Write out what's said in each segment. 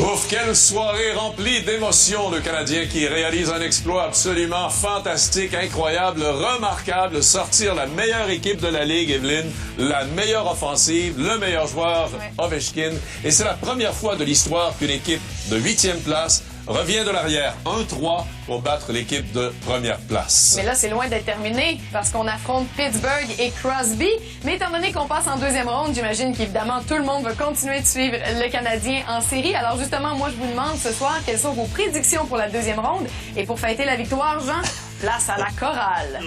Ouf, quelle soirée remplie d'émotions. Le Canadien qui réalise un exploit absolument fantastique, incroyable, remarquable. Sortir la meilleure équipe de la Ligue, Evelyne, la meilleure offensive, le meilleur joueur, Ovechkin. Et c'est la première fois de l'histoire qu'une équipe de 8e place revient de l'arrière 1-3 pour battre l'équipe de première place. Mais là, c'est loin d'être terminé parce qu'on affronte Pittsburgh et Crosby. Mais étant donné qu'on passe en deuxième ronde, j'imagine qu'évidemment, tout le monde va continuer de suivre le Canadien en série. Alors justement, moi, je vous demande ce soir quelles sont vos prédictions pour la deuxième ronde. Et pour fêter la victoire, Jean, place à la chorale.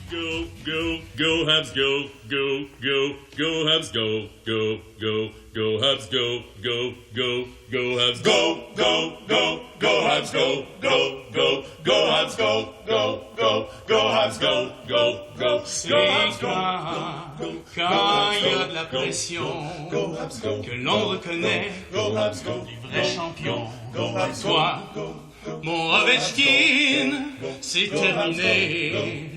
Go, go, go, Habs, go, go, go, go, Habs, go, go, go, go, Habs, go, go, go, go, Habs, go, go, go, go, Habs, go, go, go, go, Habs, go, go, go, go, Habs, go, go, go, C'est quand il y a de la pression que l'on reconnaît les vrais champions. Toi, mon Ovechkin, c'est terminé.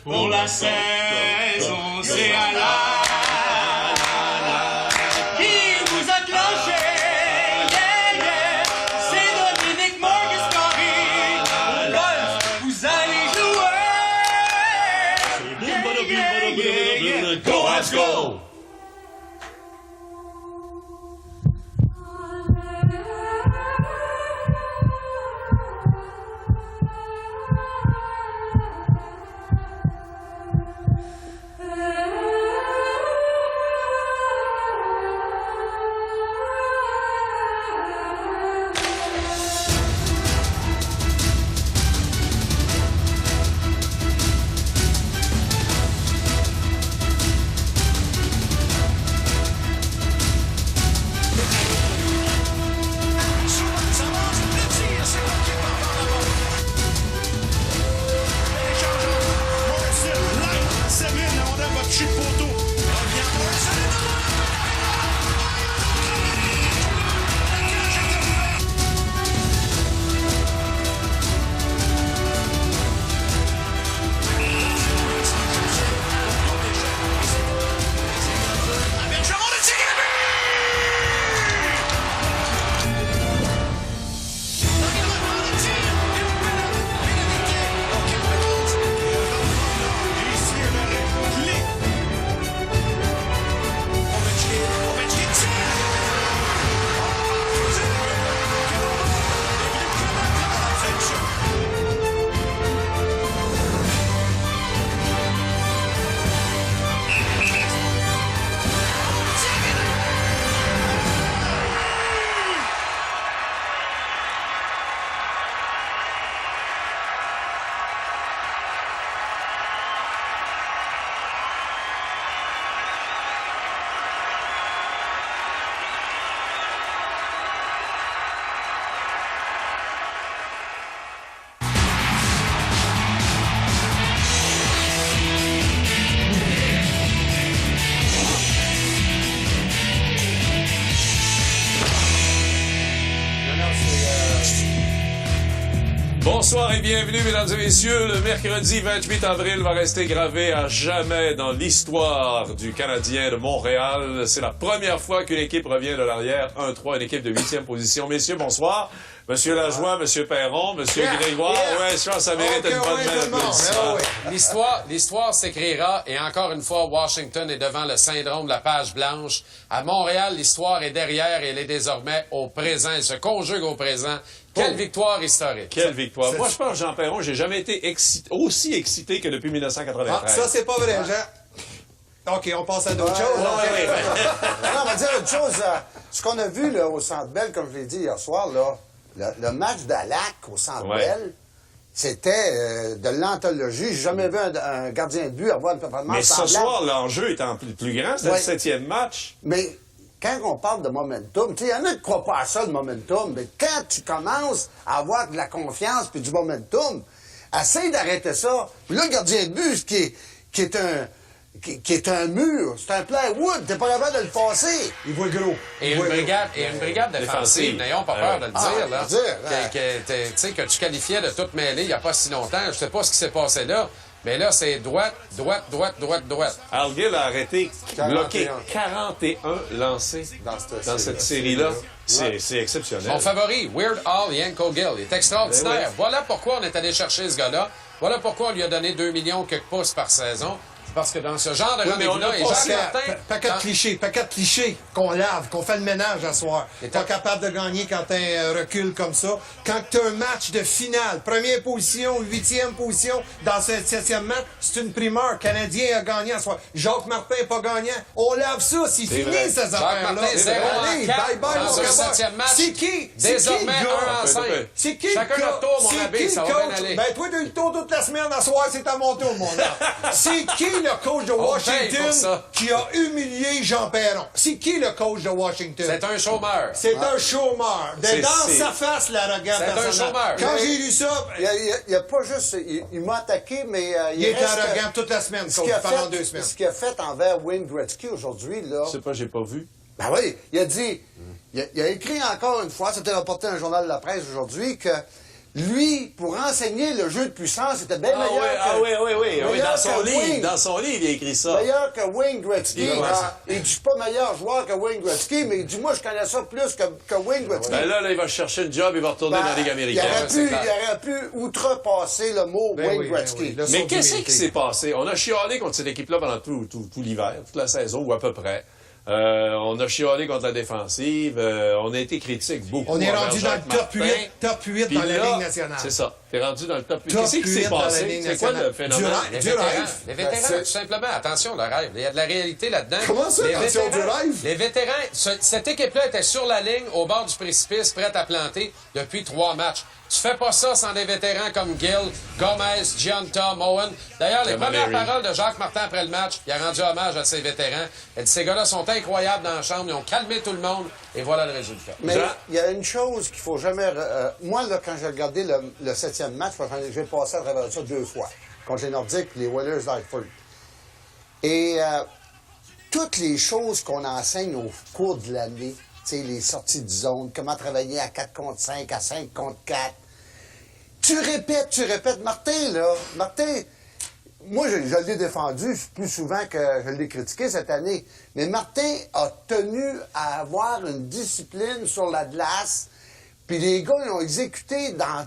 Pour la saison, c'est à la. Qui vous a clenché? Yeah, yeah. C'est Dominique Morgan-Scary. Au golf, vous allez jouer. go, Habs, go! Bonsoir et bienvenue, mesdames et messieurs. Le mercredi 28 avril va rester gravé à jamais dans l'histoire du Canadien de Montréal. C'est la première fois qu'une équipe revient de l'arrière 1-3, une équipe de 8e position. Messieurs, bonsoir. Monsieur Lajoie, Monsieur Perron, Monsieur Grégoire. Ouais, je pense que ça mérite une bonne main d'applaudissements. L'histoire s'écrira et encore une fois, Washington est devant le syndrome de la page blanche. À Montréal, l'histoire est derrière et elle est désormais au présent. Elle se conjugue au présent. Quelle victoire historique. Quelle victoire. Moi, je pense, Jean Perron, j'ai jamais été aussi excité que depuis 1993. Ah, ça, c'est pas vrai, Jean. OK, on passe à d'autres choses. Non, on va dire autre chose. Ce qu'on a vu là, au Centre Bell, comme je l'ai dit hier soir, là, le match d'Alac au Centre Bell, c'était de l'anthologie. J'ai jamais vu un gardien de but avoir une performance Mais ce semblable. soir, l'enjeu étant plus grand, c'est le 7e match. Mais quand on parle de momentum, il y en a qui ne croient pas à ça, le momentum, mais quand tu commences à avoir de la confiance puis du momentum, essaye d'arrêter ça. Puis là, le gardien de but, qui est un mur, c'est un plywood, t'es pas capable de le passer. Il voit gros. Et une brigade défensive, n'ayons pas peur de le dire, là. Tu sais, que tu qualifiais de toute mêlée il n'y a pas si longtemps. Je sais pas ce qui s'est passé là. Mais là, c'est droite. Al Gill a arrêté, 41. bloqué 41 lancés dans cette série-là. C'est exceptionnel. Mon favori, Weird Al Yanko Gill. Il est extraordinaire. Ben oui. Voilà pourquoi on est allé chercher ce gars-là. Voilà pourquoi on lui a donné 2 millions quelques pouces par saison. Parce que dans ce genre de mais on rendez-vous-là, a et pas Jacques Martin... Paquet de clichés qu'on lave, qu'on fait le ménage à soir. T'es pas capable de gagner quand t'as un recul comme ça. Quand t'as un match de finale, première position, 8e position, dans ce 7e match, c'est une primeur. Le Canadien a gagné à soir. Jacques Martin n'est pas gagnant. On lave ça, c'est fini vrai. ces Jacques affaires-là. Martin, 0 en Allez, 4 bye-bye, dans mon un gars. 7e match. C'est qui? Désormais, C'est qui, le gars? 1 en 5. C'est qui Chacun le notre gars? tour, mon C'est abbé, qui ça le va bien coach? aller. Ben, toi, t'as eu le tour toute la semaine à soir, c'est à mon tour, mon gars. C'est qui le coach de paye pour ça. Washington qui a humilié Jean Perron? C'est qui le coach de Washington? C'est un chômeur. C'est un chômeur. C'est- Dans c'est- sa face, l'arrogant C'est un personnage. chômeur. Quand Mais- j'ai lu ça, Il a pas juste... Il m'a attaqué, mais... il est reste- arrogant toute la semaine, Ce qu'il a pendant fait- 2 semaines. Ce qu'il a fait envers Wayne Gretzky aujourd'hui, là... Je sais pas, j'ai pas vu. Ben oui, il a dit... Il a écrit encore une fois, c'était rapporté dans un journal de la presse aujourd'hui, que lui, pour enseigner le jeu de puissance, c'était bien meilleur que... Oui. meilleur Dans son que livre, Wayne. dans son livre, il a écrit ça. Meilleur que Wayne Gretzky. Ouais, Il dit pas meilleur joueur que Wayne Gretzky, mais il dit moi je connais ça plus que Wayne Gretzky. Ben là, il va chercher une job, il va retourner Ben, dans la Ligue il américaine. aurait pu outrepasser le mot Wayne Gretzky. Là, Mais son qu'est-ce humilité. qui s'est passé? On a chialé contre cette équipe-là pendant tout l'hiver, toute la saison, ou à peu près. On a chialé contre la défensive. On a été critique beaucoup. On est envers rendu dans Jacques le top Martin. 8, top 8 Puis dans la là, Ligue nationale. C'est ça. T'es rendu dans le top 8. Top Qu'est-ce qui 8 s'est dans la passé? Ligue C'est quoi nationale. le phénomène? Du rêve. Les vétérans, tout simplement. Attention, le rêve. Il y a de la réalité là-dedans. Comment ça, Les attention, vétérans- du rêve? Les vétérans, cette équipe-là était sur la ligne, au bord du précipice, prête à planter depuis 3 matchs. Tu fais pas ça sans des vétérans comme Gill, Gomez, Gianta, Moen. D'ailleurs, les premières Camilleri. paroles de Jacques Martin après le match, il a rendu hommage à ces vétérans. Il dit, ces gars-là sont incroyables dans la chambre, ils ont calmé tout le monde, et voilà le résultat. Mais Jean? il y a une chose qu'il faut jamais... moi, là, quand j'ai regardé le 7e match, j'ai passé à travers ça 2 fois, contre les Nordiques et les Oilers d'Hartford. Et toutes les choses qu'on enseigne au cours de l'année, tu sais, les sorties de zone, comment travailler à 4 contre 5, à 5 contre 4, tu répètes. Martin, moi, je l'ai défendu plus souvent que je l'ai critiqué cette année. Mais Martin a tenu à avoir une discipline sur la glace. Puis les gars, ils ont exécuté dans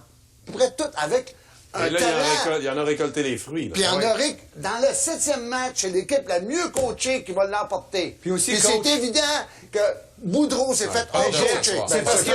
près tout avec un Et là, talent. il en a récolté les fruits. là. Puis en Ouais. aurait, dans le 7e match, c'est l'équipe la mieux coachée qui va l'emporter. Puis aussi, c'est coach- évident que Boudreau s'est fait pas de out-coacher. coach, C'est parce qu'il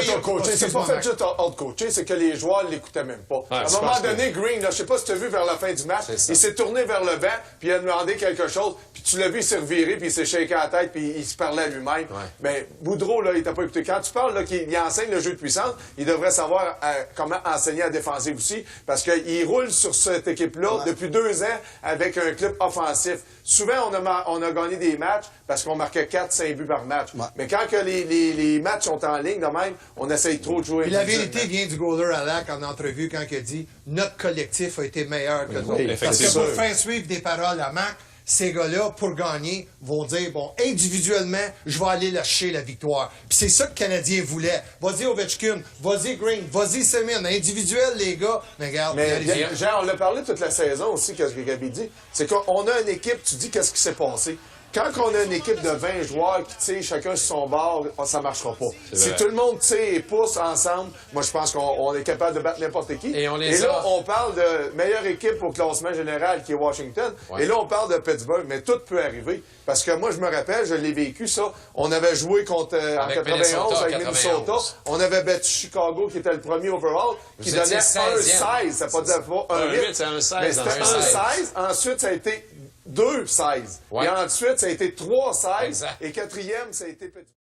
C'est pas fait juste out-coacher, c'est que les joueurs ne l'écoutaient même pas. à un je moment pense que- donné, Green, là, je sais pas si tu as vu vers la fin du match, C'est ça. il s'est tourné vers le banc, puis il a demandé quelque chose, puis tu l'as vu, il s'est reviré, puis il s'est shaké la tête, puis il se parlait à lui-même. Mais Boudreau, là, il t'a pas écouté. Quand tu parles qu'il enseigne le jeu de puissance, il devrait savoir comment enseigner la défensive aussi, parce qu'il roule sur cette équipe-là depuis 2 ans avec un club offensif. Souvent, on a gagné des matchs parce qu'on marquait 4-5 buts par match. Ouais. Mais quand que les matchs sont en ligne de même, on essaye trop de jouer. Puis la individuellement. vérité vient du goaler à Lac en entrevue quand il a dit « Notre collectif a été meilleur que nous autres. » Parce que effectivement. pour faire suivre des paroles à Mac, ces gars-là, pour gagner, vont dire « Bon, individuellement, je vais aller lâcher la victoire. » Puis c'est ça que le Canadien voulait. Vas-y Ovechkin, vas-y Green, vas-y Semin. Individuel, les gars. Mais regarde, Mais regardez. Jean, on l'a parlé toute la saison aussi, qu'est-ce que Gabi dit. C'est qu'on a une équipe, tu dis qu'est-ce qui s'est passé. Quand on a une équipe de 20 joueurs qui tirent chacun sur son bord, ça marchera pas. Si vrai. tout le monde tire et pousse ensemble, moi je pense qu'on est capable de battre n'importe qui. Et on les là, a. on parle de meilleure équipe au classement général qui est Washington. Ouais. Et là, on parle de Pittsburgh, mais tout peut arriver. Parce que moi, je me rappelle, je l'ai vécu ça. On avait joué contre en Avec 91 Minnesota, avec 91. Minnesota. On avait battu Chicago, qui était le premier overall, qui Vous donnait étiez 16e. 1-16. Ça pas dire pas Un 1-8. 8, c'est un 16 Mais dans c'était un 1-16. Ensuite, ça a été 2-16. Ouais. Et ensuite, ça a été 3-16. Exact. Et 4e, ça a été petit.